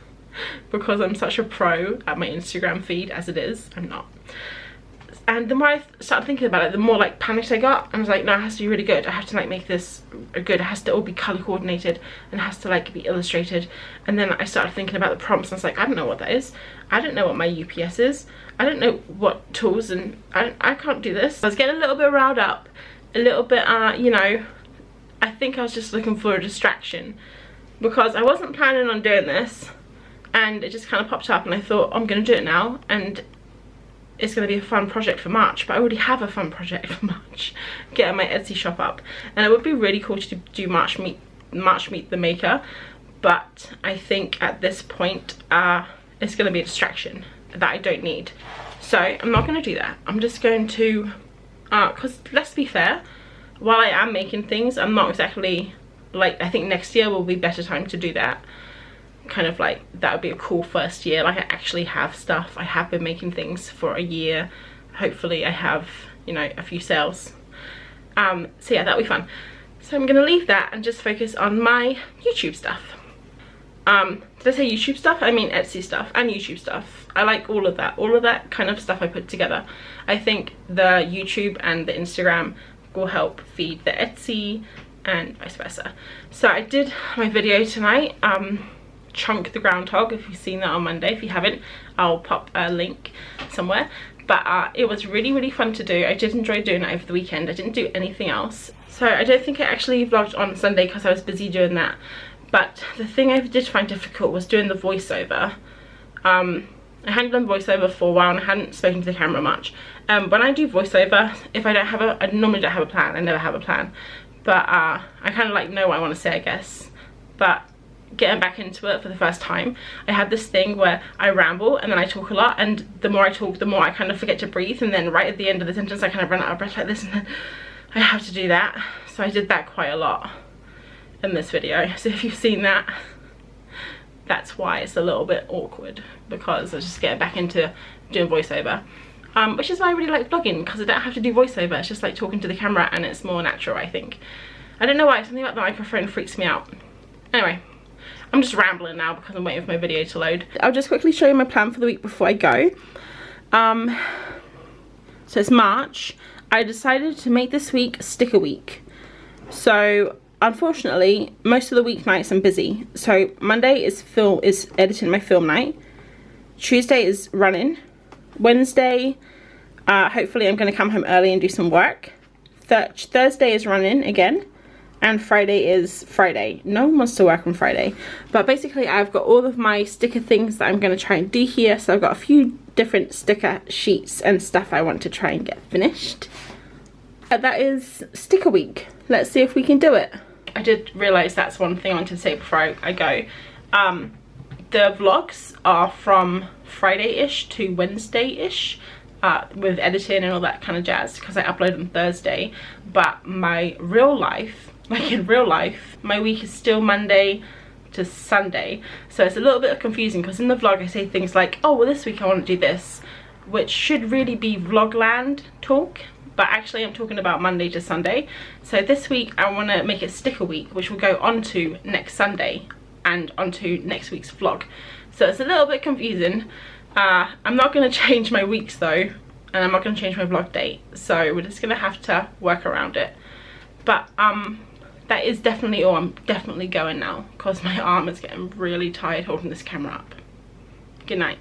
Because I'm such a pro at my Instagram feed as it is, I'm not. And the more I started thinking about it, the more like panicked I got. And I was like, no, it has to be really good. I have to like make this good. It has to all be color coordinated and it has to like be illustrated. And then I started thinking about the prompts and I was like, I don't know what that is. I don't know what my UPS is. I don't know what tools, and I can't do this. I was getting a little bit riled up, a little bit, you know, I think I was just looking for a distraction because I wasn't planning on doing this. And it just kind of popped up and I thought, I'm going to do it now, and it's going to be a fun project for March. But I already have a fun project for March, getting my Etsy shop up, and it would be really cool to do March Meet the Maker, but I think at this point it's going to be a distraction that I don't need, so I'm not going to do that. I'm just going to, because let's be fair, while I am making things, I'm not exactly like, I think next year will be a better time to do that. Kind of like, that would be a cool first year. Like, I actually have stuff. I have been making things for a year. hopefully I have, you know, a few sales. So yeah, that'll be fun. So I'm gonna leave that and just focus on my YouTube stuff. Did I say YouTube stuff? I mean Etsy stuff and YouTube stuff. I like all of that kind of stuff I put together. I think the YouTube and the Instagram will help feed the Etsy and vice versa. So I did my video tonight, Chunk the Groundhog, if you've seen that on Monday. If you haven't, I'll pop a link somewhere. But it was really fun to do. I did enjoy doing it over the weekend. I didn't do anything else. So I don't think I actually vlogged on Sunday because I was busy doing that. But the thing I did find difficult was doing the voiceover. I hadn't done voiceover for a while and I hadn't spoken to the camera much. When I do voiceover, if I don't have I normally don't have a plan. I never have a plan. But I kind of like know what I want to say, I guess. But getting back into it for the first time, I had this thing where I ramble and then I talk a lot, and the more I talk, the more I kind of forget to breathe, and then right at the end of the sentence I kind of run out of breath like this, and then I have to do that. So I did that quite a lot in this video. So if you've seen that, that's why it's a little bit awkward, because I was just getting back into doing voiceover. Which is why I really like vlogging, because I don't have to do voiceover. It's just like talking to the camera and it's more natural, I think. I don't know why, something about the microphone freaks me out. Anyway, I'm just rambling now because I'm waiting for my video to load. I'll just quickly show you my plan for the week before I go. So it's March. I decided to make this week sticker week. So unfortunately, most of the weeknights I'm busy. So Monday is editing my film night. Tuesday is running. Wednesday, hopefully I'm going to come home early and do some work. Thursday is running again. And Friday is Friday. No one wants to work on Friday. But basically I've got all of my sticker things that I'm going to try and do here. So I've got a few different sticker sheets and stuff I want to try and get finished. That is sticker week. Let's see if we can do it. I did realise that's one thing I wanted to say before I go. The vlogs are from Friday-ish to Wednesday-ish. With editing and all that kind of jazz, because I upload on Thursday. But my real life, like in real life, my week is still Monday to Sunday. So it's a little bit confusing, because in the vlog I say things like, oh well, this week I want to do this, which should really be vlogland talk, but actually I'm talking about Monday to Sunday. So this week I want to make it sticker week, which will go on to next Sunday and onto next week's vlog. So it's a little bit confusing. I'm not going to change my weeks though, and I'm not going to change my vlog date, so we're just going to have to work around it. But that is definitely all. I'm definitely going now, because my arm is getting really tired holding this camera up. Good night.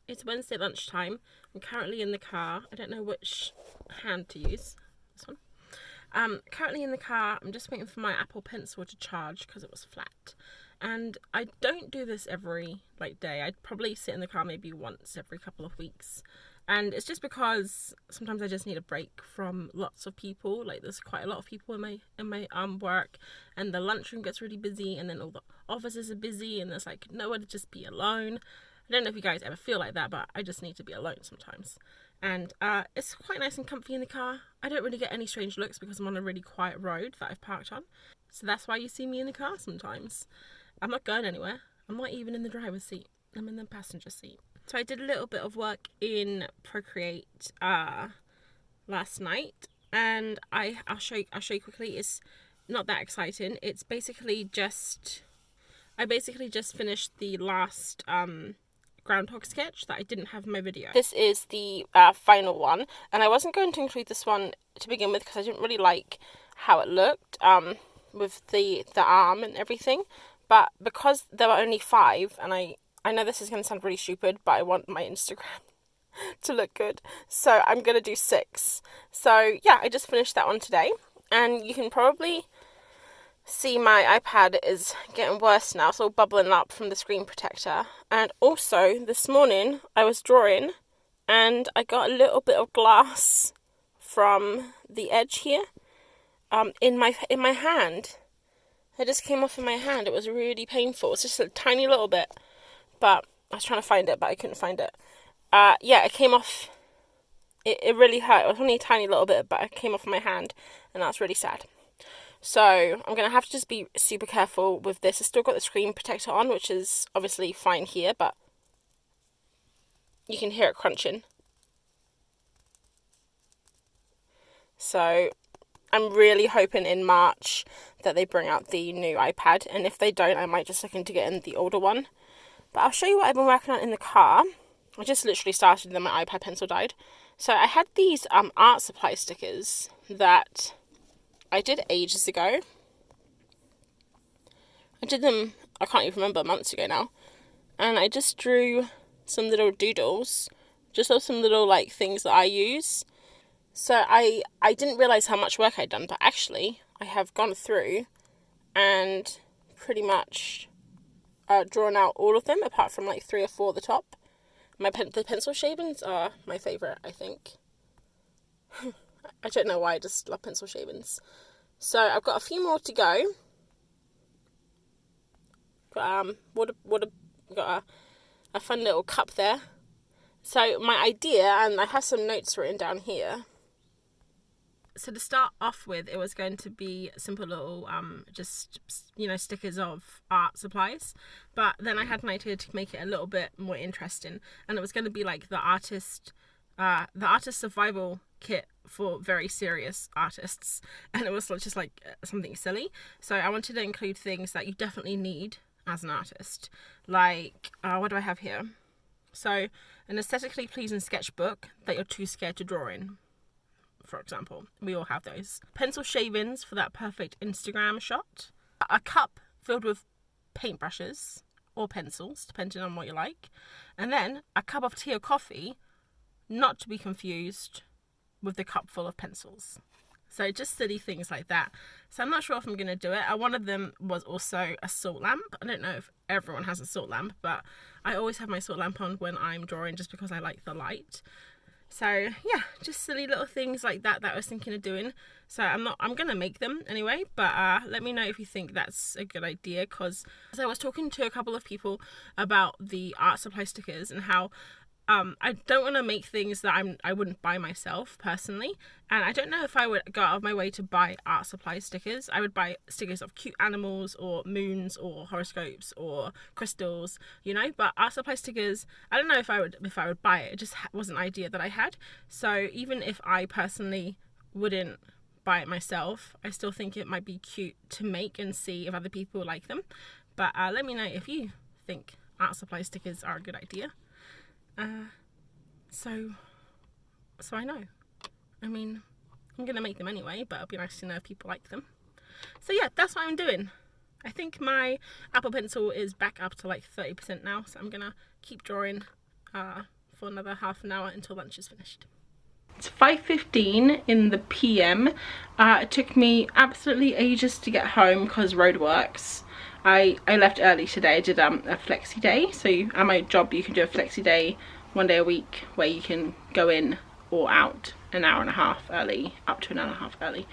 It's Wednesday lunchtime. I'm currently in the car. I don't know which hand to use. This one. Currently in the car. I'm just waiting for my Apple Pencil to charge because it was flat. And I don't do this every day. I'd probably sit in the car maybe once every couple of weeks. And it's just because sometimes I just need a break from lots of people. Like there's quite a lot of people in my work, and the lunchroom gets really busy, and then all the offices are busy, and there's like nowhere to just be alone. I don't know if you guys ever feel like that, but I just need to be alone sometimes. And it's quite nice and comfy in the car. I don't really get any strange looks because I'm on a really quiet road that I've parked on. So that's why you see me in the car sometimes. I'm not going anywhere. I'm not even in the driver's seat. I'm in the passenger seat. So I did a little bit of work in Procreate last night, and I'll show you quickly. It's not that exciting. It's basically just I just finished the last groundhog sketch that I didn't have in my video. This is the final one, and I wasn't going to include this one to begin with because I didn't really like how it looked with the arm and everything. But because there were only 5, and I know this is going to sound really stupid, but I want my Instagram to look good, so I'm going to do 6. So yeah, I just finished that one today, and you can probably see my iPad is getting worse now. It's all bubbling up from the screen protector. And also this morning I was drawing, and I got a little bit of glass from the edge here in my hand. It just came off in my hand. It was really painful. It's just a tiny little bit, but I was trying to find it, but I couldn't find it. Yeah, it came off. It really hurt. It was only a tiny little bit, but it came off my hand, and that's really sad. So I'm going to have to just be super careful with this. I've still got the screen protector on, which is obviously fine here, but you can hear it crunching. So I'm really hoping in March that they bring out the new iPad, and if they don't, I might just look into getting the older one. But I'll show you what I've been working on in the car. I just literally started and then my iPad pencil died. So I had these art supply stickers that I did ages ago. I did them, I can't even remember, months ago now. And I just drew some little doodles, just of some little like things that I use. So I didn't realise how much work I'd done, but actually I have gone through and pretty much drawn out all of them, apart from like 3 or 4 at the top. The pencil shavings are my favourite, I think. I don't know why, I just love pencil shavings. So I've got a few more to go. Got got a fun little cup there. So my idea, and I have some notes written down here. So to start off with, it was going to be simple little, just, you know, stickers of art supplies. But then I had an idea to make it a little bit more interesting. And it was going to be like the artist survival kit for very serious artists. And it was just like something silly. So I wanted to include things that you definitely need as an artist. Like, what do I have here? So an aesthetically pleasing sketchbook that you're too scared to draw in. For example, we all have those. Pencil shavings for that perfect Instagram shot. A cup filled with paintbrushes or pencils, depending on what you like. And then a cup of tea or coffee, not to be confused with the cup full of pencils. So just silly things like that. So I'm not sure if I'm going to do it. One of them was also a salt lamp. I don't know if everyone has a salt lamp, but I always have my salt lamp on when I'm drawing just because I like the light. So yeah, just silly little things like that I was thinking of doing. So I'm gonna make them anyway, but let me know if you think that's a good idea, because I was talking to a couple of people about the art supply stickers and how I don't want to make things that I wouldn't buy myself personally, and I don't know if I would go out of my way to buy art supply stickers. I would buy stickers of cute animals or moons or horoscopes or crystals, you know, but art supply stickers, I don't know if I would buy it. It just was an idea that I had. So even if I personally wouldn't buy it myself, I still think it might be cute to make and see if other people like them. But let me know if you think art supply stickers are a good idea. So I know. I mean, I'm gonna make them anyway, but it'll be nice to know if people like them. So yeah, that's what I'm doing. I think my Apple Pencil is back up to like 30% now, so I'm gonna keep drawing for another half an hour until lunch is finished. It's 5:15 in the PM. It took me absolutely ages to get home because roadworks. I left early today. I did a flexi day. So at my job you can do a flexi day 1 day a week where you can go in or out an hour and a half early, up to an hour and a half early.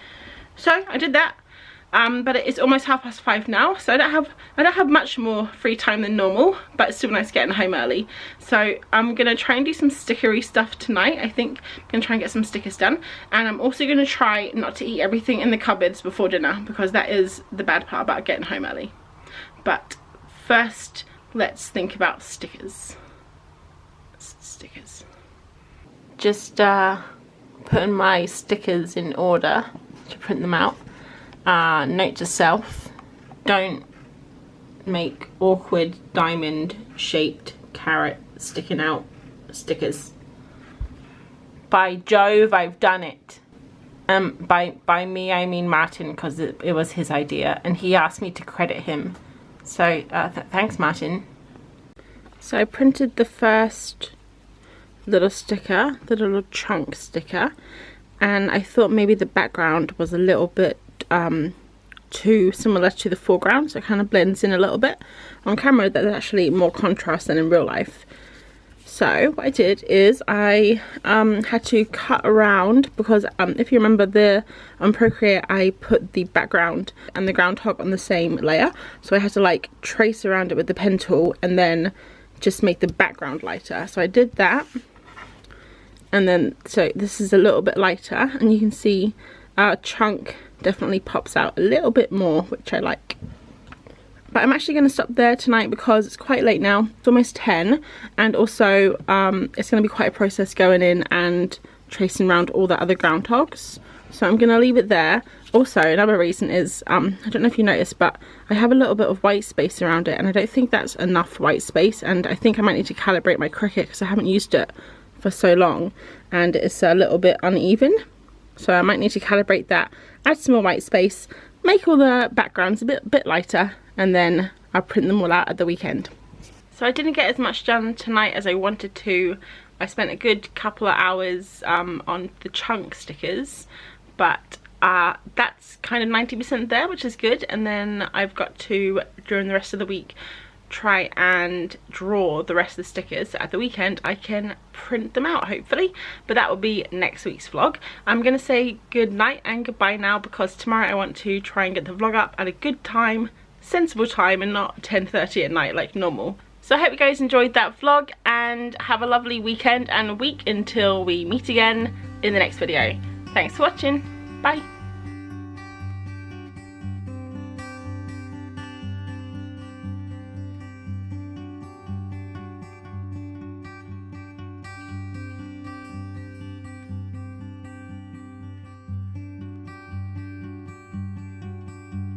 So I did that. But it's almost 5:30 now, so I don't have much more free time than normal, but it's still nice getting home early. So I'm gonna try and do some stickery stuff tonight. I think I'm gonna try and get some stickers done, and I'm also gonna try not to eat everything in the cupboards before dinner, because that is the bad part about getting home early. But first, let's think about stickers. Stickers. Just putting my stickers in order to print them out. Note to self, don't make awkward diamond shaped carrot sticking out stickers. By Jove, I've done it. By me I mean Martin, because it was his idea and he asked me to credit him. So thanks Martin. So I printed the first little sticker, the little chunk sticker, and I thought maybe the background was a little bit too similar to the foreground, so it kind of blends in a little bit. On camera there's actually more contrast than in real life. So what I did is I had to cut around, because if you remember on Procreate I put the background and the groundhog on the same layer, so I had to like trace around it with the pen tool and then just make the background lighter. So I did that, and then so this is a little bit lighter, and you can see our chunk definitely pops out a little bit more, which I like. But I'm actually going to stop there tonight because it's quite late now. It's almost 10, and also it's going to be quite a process going in and tracing around all the other groundhogs So I'm going to leave it there. Also, another reason is, I don't know if you noticed, but I have a little bit of white space around it, and I don't think that's enough white space, and I think I might need to calibrate my Cricut because I haven't used it for so long, and it's a little bit uneven. So I might need to calibrate that, add some more white space, make all the backgrounds a bit lighter, and then I'll print them all out at the weekend. So I didn't get as much done tonight as I wanted to. I spent a good couple of hours on the chunk stickers, but that's kind of 90% there, which is good. And then I've got to, during the rest of the week, try and draw the rest of the stickers. At the weekend I can print them out, hopefully, but that will be next week's vlog. I'm gonna say good night and goodbye now, because tomorrow I want to try and get the vlog up at a good time, sensible time, and not 10:30 at night like normal. So I hope you guys enjoyed that vlog, and have a lovely weekend and a week until we meet again in the next video. Thanks for watching. Bye.